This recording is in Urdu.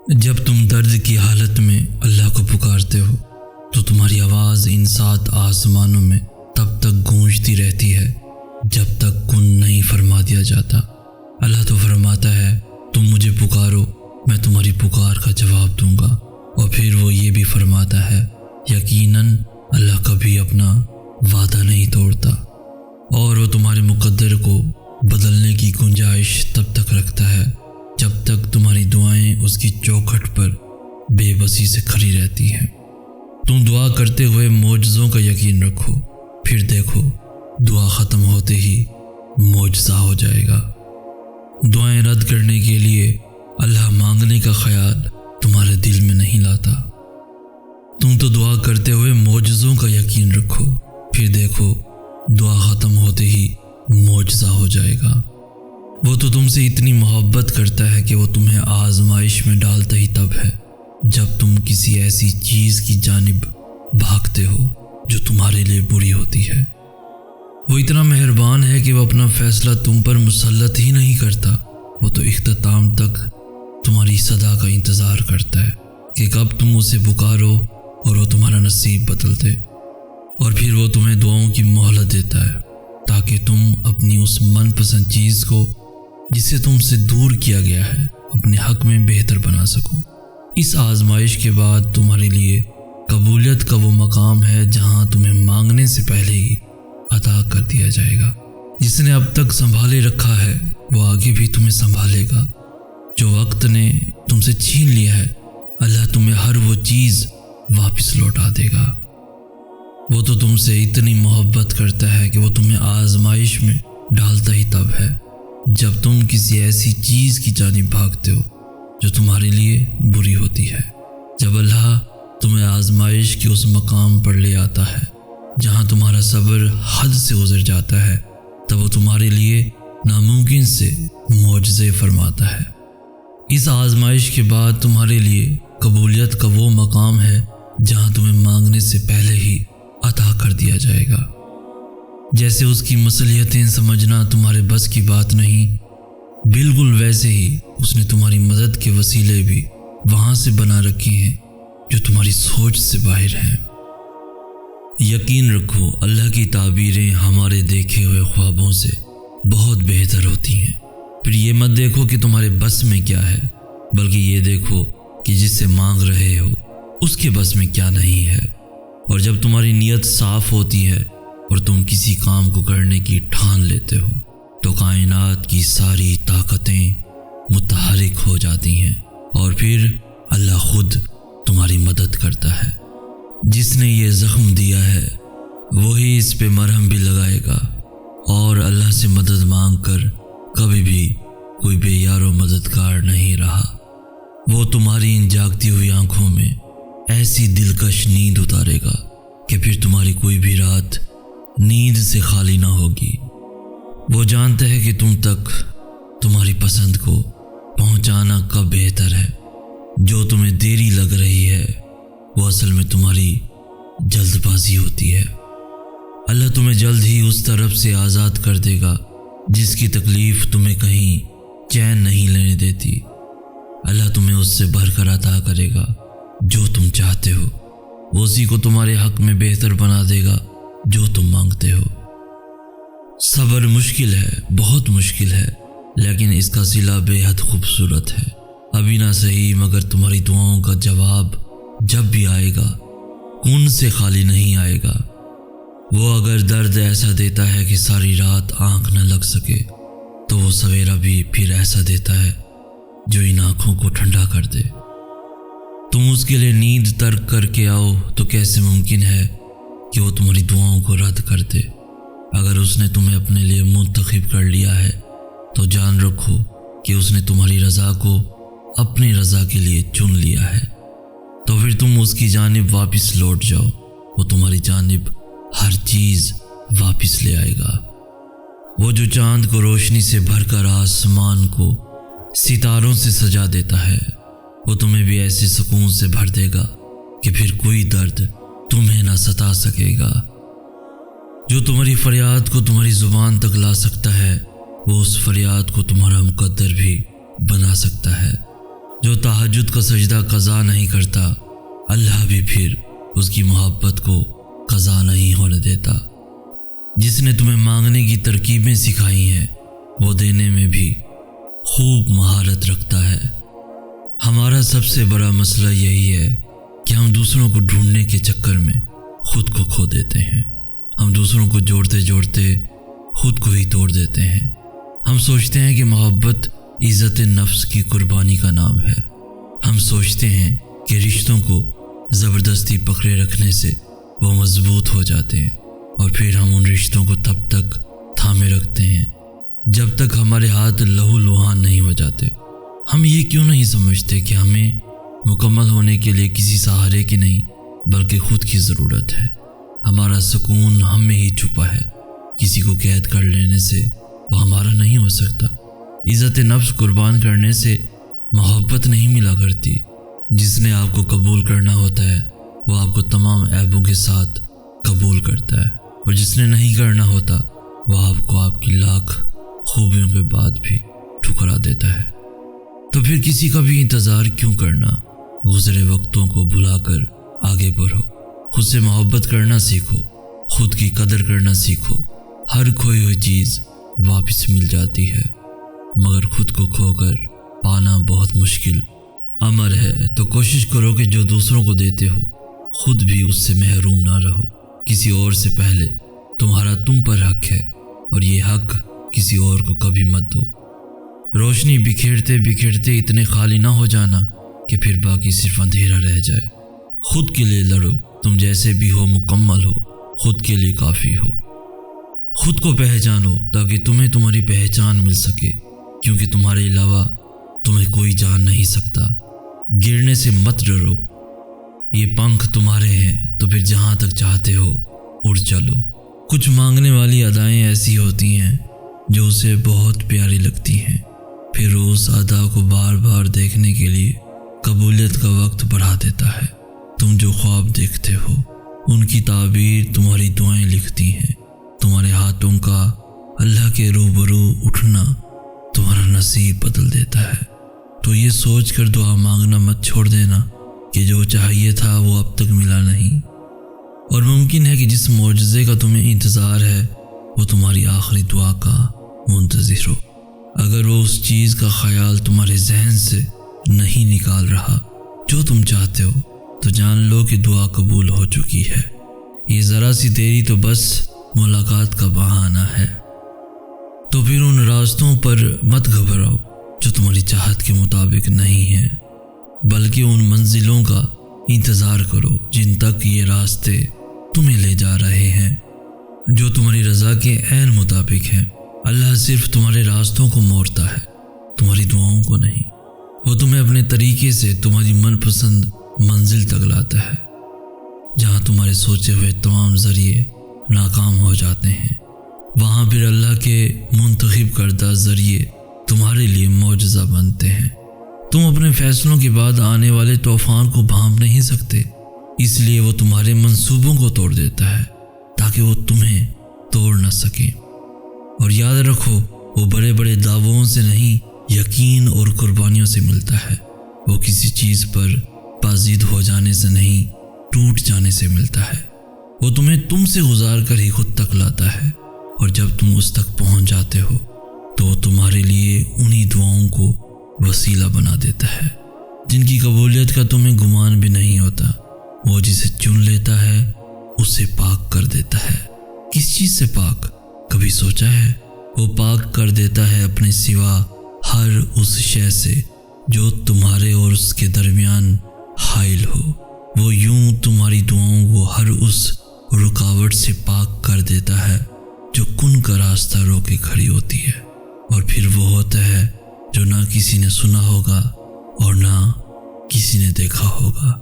جب تم درد کی حالت میں اللہ کو پکارتے ہو تو تمہاری آواز ان 7 آسمانوں میں تب تک گونجتی رہتی ہے جب تک کن نہیں فرما دیا جاتا۔ اللہ تو فرماتا ہے تم مجھے پکارو، میں تمہاری پکار کا جواب دوں گا، اور پھر وہ یہ بھی فرماتا ہے یقیناً اللہ کبھی اپنا وعدہ نہیں توڑتا، اور وہ تمہارے مقدر کو بدلنے کی گنجائش تب تک رکھتا ہے جب تک تمہاری دعائیں اس کی چوکھٹ پر بے بسی سے کھڑی رہتی ہیں۔ تم دعا کرتے ہوئے معجزوں کا یقین رکھو، پھر دیکھو دعا ختم ہوتے ہی معجزہ ہو جائے گا۔ دعائیں رد کرنے کے لیے اللہ مانگنے کا خیال تمہارے دل میں نہیں لاتا۔ تم تو دعا کرتے ہوئے معجزوں کا یقین رکھو، پھر دیکھو دعا ختم ہوتے ہی معجزہ ہو جائے گا۔ وہ تو تم سے اتنی محبت کرتا ہے کہ وہ تمہیں آزمائش میں ڈالتا ہی تب ہے جب تم کسی ایسی چیز کی جانب بھاگتے ہو جو تمہارے لیے بری ہوتی ہے۔ وہ اتنا مہربان ہے کہ وہ اپنا فیصلہ تم پر مسلط ہی نہیں کرتا، وہ تو اختتام تک تمہاری صدا کا انتظار کرتا ہے کہ کب تم اسے پکارو اور وہ تمہارا نصیب بدل دے، اور پھر وہ تمہیں دعاؤں کی مہلت دیتا ہے تاکہ تم اپنی اس من پسند چیز کو جسے تم سے دور کیا گیا ہے اپنے حق میں بہتر بنا سکو۔ اس آزمائش کے بعد تمہارے لیے قبولیت کا وہ مقام ہے جہاں تمہیں مانگنے سے پہلے ہی عطا کر دیا جائے گا۔ جس نے اب تک سنبھالے رکھا ہے وہ آگے بھی تمہیں سنبھالے گا۔ جو وقت نے تم سے چھین لیا ہے اللہ تمہیں ہر وہ چیز واپس لوٹا دے گا۔ وہ تو تم سے اتنی محبت کرتا ہے کہ وہ تمہیں آزمائش میں ڈالتا ہی تب ہے جب تم کسی ایسی چیز کی جانب بھاگتے ہو جو تمہارے لیے بری ہوتی ہے۔ جب اللہ تمہیں آزمائش کے اس مقام پر لے آتا ہے جہاں تمہارا صبر حد سے گزر جاتا ہے تب وہ تمہارے لیے ناممکن سے معجزے فرماتا ہے۔ اس آزمائش کے بعد تمہارے لیے قبولیت کا وہ مقام ہے جہاں تمہیں مانگنے سے پہلے ہی عطا کر دیا جائے گا۔ جیسے اس کی مصلحتیں سمجھنا تمہارے بس کی بات نہیں، بالکل ویسے ہی اس نے تمہاری مدد کے وسیلے بھی وہاں سے بنا رکھے ہیں جو تمہاری سوچ سے باہر ہیں۔ یقین رکھو اللہ کی تعبیریں ہمارے دیکھے ہوئے خوابوں سے بہت بہتر ہوتی ہیں۔ پھر یہ مت دیکھو کہ تمہارے بس میں کیا ہے، بلکہ یہ دیکھو کہ جس سے مانگ رہے ہو اس کے بس میں کیا نہیں ہے۔ اور جب تمہاری نیت صاف ہوتی ہے اور تم کسی کام کو کرنے کی ٹھان لیتے ہو تو کائنات کی ساری طاقتیں متحرک ہو جاتی ہیں، اور پھر اللہ خود تمہاری مدد کرتا ہے۔ جس نے یہ زخم دیا ہے وہی اس پہ مرہم بھی لگائے گا، اور اللہ سے مدد مانگ کر کبھی بھی کوئی بے یار و مددگار نہیں رہا۔ وہ تمہاری ان جاگتی ہوئی آنکھوں میں ایسی دلکش نیند اتارے گا کہ پھر تمہاری کوئی بھی رات نیند سے خالی نہ ہوگی۔ وہ جانتا ہے کہ تم تک تمہاری پسند کو پہنچانا کب بہتر ہے۔ جو تمہیں دیری لگ رہی ہے وہ اصل میں تمہاری جلد بازی ہوتی ہے۔ اللہ تمہیں جلد ہی اس طرف سے آزاد کر دے گا جس کی تکلیف تمہیں کہیں چین نہیں لینے دیتی۔ اللہ تمہیں اس سے بھر کر عطا کرے گا جو تم چاہتے ہو، اسی کو تمہارے حق میں بہتر بنا دے گا جو تم مانگتے ہو۔ صبر مشکل ہے، بہت مشکل ہے، لیکن اس کا صلہ بے حد خوبصورت ہے۔ ابھی نہ صحیح مگر تمہاری دعاؤں کا جواب جب بھی آئے گا کن سے خالی نہیں آئے گا۔ وہ اگر درد ایسا دیتا ہے کہ ساری رات آنکھ نہ لگ سکے تو وہ سویرا بھی پھر ایسا دیتا ہے جو ان آنکھوں کو ٹھنڈا کر دے۔ تم اس کے لیے نیند ترک کر کے آؤ تو کیسے ممکن ہے کہ وہ تمہاری دعاؤں کو رد کر دے؟ اگر اس نے تمہیں اپنے لیے منتخب کر لیا ہے تو جان رکھو کہ اس نے تمہاری رضا کو اپنی رضا کے لیے چن لیا ہے۔ تو پھر تم اس کی جانب واپس لوٹ جاؤ، وہ تمہاری جانب ہر چیز واپس لے آئے گا۔ وہ جو چاند کو روشنی سے بھر کر آسمان کو ستاروں سے سجا دیتا ہے وہ تمہیں بھی ایسے سکون سے بھر دے گا کہ پھر کوئی درد تمہیں نہ ستا سکے گا۔ جو تمہاری فریاد کو تمہاری زبان تک لا سکتا ہے وہ اس فریاد کو تمہارا مقدر بھی بنا سکتا ہے۔ جو تہجد کا سجدہ قضا نہیں کرتا، اللہ بھی پھر اس کی محبت کو قضا نہیں ہونے دیتا۔ جس نے تمہیں مانگنے کی ترکیبیں سکھائی ہیں وہ دینے میں بھی خوب مہارت رکھتا ہے۔ ہمارا سب سے بڑا مسئلہ یہی ہے کہ ہم دوسروں کو ڈھونڈنے کے چکر میں خود کو کھو دیتے ہیں۔ ہم دوسروں کو جوڑتے جوڑتے خود کو ہی توڑ دیتے ہیں۔ ہم سوچتے ہیں کہ محبت عزت نفس کی قربانی کا نام ہے۔ ہم سوچتے ہیں کہ رشتوں کو زبردستی پکڑے رکھنے سے وہ مضبوط ہو جاتے ہیں، اور پھر ہم ان رشتوں کو تب تک تھامے رکھتے ہیں جب تک ہمارے ہاتھ لہو لوہان نہیں ہو جاتے۔ ہم یہ کیوں نہیں سمجھتے کہ ہمیں مکمل ہونے کے لیے کسی سہارے کی نہیں بلکہ خود کی ضرورت ہے۔ ہمارا سکون ہم میں ہی چھپا ہے۔ کسی کو قید کر لینے سے وہ ہمارا نہیں ہو سکتا۔ عزت نفس قربان کرنے سے محبت نہیں ملا کرتی۔ جس نے آپ کو قبول کرنا ہوتا ہے وہ آپ کو تمام عیبوں کے ساتھ قبول کرتا ہے، اور جس نے نہیں کرنا ہوتا وہ آپ کو آپ کی لاکھ خوبیوں کے بعد بھی ٹھکرا دیتا ہے۔ تو پھر کسی کا بھی انتظار کیوں کرنا؟ گزرے وقتوں کو بھلا کر آگے بڑھو، خود سے محبت کرنا سیکھو، خود کی قدر کرنا سیکھو۔ ہر کھوئی ہوئی چیز واپس مل جاتی ہے، مگر خود کو کھو کر پانا بہت مشکل امر ہے۔ تو کوشش کرو کہ جو دوسروں کو دیتے ہو خود بھی اس سے محروم نہ رہو۔ کسی اور سے پہلے تمہارا تم پر حق ہے، اور یہ حق کسی اور کو کبھی مت دو۔ روشنی بکھیرتے بکھیرتے اتنے خالی نہ ہو جانا کہ پھر باقی صرف اندھیرا رہ جائے۔ خود کے لیے لڑو، تم جیسے بھی ہو مکمل ہو، خود کے لیے کافی ہو۔ خود کو پہچانو تاکہ تمہیں تمہاری پہچان مل سکے، کیونکہ تمہارے علاوہ تمہیں کوئی جان نہیں سکتا۔ گرنے سے مت ڈرو، یہ پنکھ تمہارے ہیں تو پھر جہاں تک چاہتے ہو اڑ چلو۔ کچھ مانگنے والی ادائیں ایسی ہوتی ہیں جو اسے بہت پیاری لگتی ہیں، پھر وہ اس ادا کو بار بار دیکھنے کے لیے قبولیت کا وقت بڑھا دیتا ہے۔ تم جو خواب دیکھتے ہو ان کی تعبیر تمہاری دعائیں لکھتی ہیں۔ تمہارے ہاتھوں کا اللہ کے روبرو اٹھنا تمہارا نصیب بدل دیتا ہے۔ تو یہ سوچ کر دعا مانگنا مت چھوڑ دینا کہ جو چاہیے تھا وہ اب تک ملا نہیں، اور ممکن ہے کہ جس معجزے کا تمہیں انتظار ہے وہ تمہاری آخری دعا کا منتظر ہو۔ اگر وہ اس چیز کا خیال تمہارے ذہن سے نہیں نکال رہا جو تم چاہتے ہو، تو جان لو کہ دعا قبول ہو چکی ہے۔ یہ ذرا سی دیری تو بس ملاقات کا بہانہ ہے۔ تو پھر ان راستوں پر مت گھبراؤ جو تمہاری چاہت کے مطابق نہیں ہیں، بلکہ ان منزلوں کا انتظار کرو جن تک یہ راستے تمہیں لے جا رہے ہیں، جو تمہاری رضا کے عین مطابق ہیں۔ اللہ صرف تمہارے راستوں کو موڑتا ہے، تمہاری دعاؤں کو نہیں۔ وہ تمہیں اپنے طریقے سے تمہاری من پسند منزل تک لاتا ہے، جہاں تمہارے سوچے ہوئے تمام ذریعے ناکام ہو جاتے ہیں۔ وہاں پھر اللہ کے منتخب کردہ ذریعے تمہارے لیے معجزہ بنتے ہیں۔ تم اپنے فیصلوں کے بعد آنے والے طوفان کو بھانپ نہیں سکتے، اس لیے وہ تمہارے منصوبوں کو توڑ دیتا ہے تاکہ وہ تمہیں توڑ نہ سکیں۔ اور یاد رکھو، وہ بڑے بڑے دعووں سے نہیں، یقین اور قربانیوں سے ملتا ہے۔ وہ کسی چیز پر پازید ہو جانے سے نہیں، ٹوٹ جانے سے ملتا ہے۔ وہ تمہیں تم سے گزار کر ہی خود تک لاتا ہے، اور جب تم اس تک پہنچ جاتے ہو تو وہ تمہارے لیے انہی دعاؤں کو وسیلہ بنا دیتا ہے جن کی قبولیت کا تمہیں گمان بھی نہیں ہوتا۔ وہ جسے چن لیتا ہے اسے پاک کر دیتا ہے۔ کس چیز سے پاک؟ کبھی سوچا ہے؟ وہ پاک کر دیتا ہے اپنے سوا ہر اس شے سے جو تمہارے اور اس کے درمیان حائل ہو۔ وہ یوں تمہاری دعاؤں کو ہر اس رکاوٹ سے پاک کر دیتا ہے جو کن کا راستہ روکے کھڑی ہوتی ہے، اور پھر وہ ہوتا ہے جو نہ کسی نے سنا ہوگا اور نہ کسی نے دیکھا ہوگا۔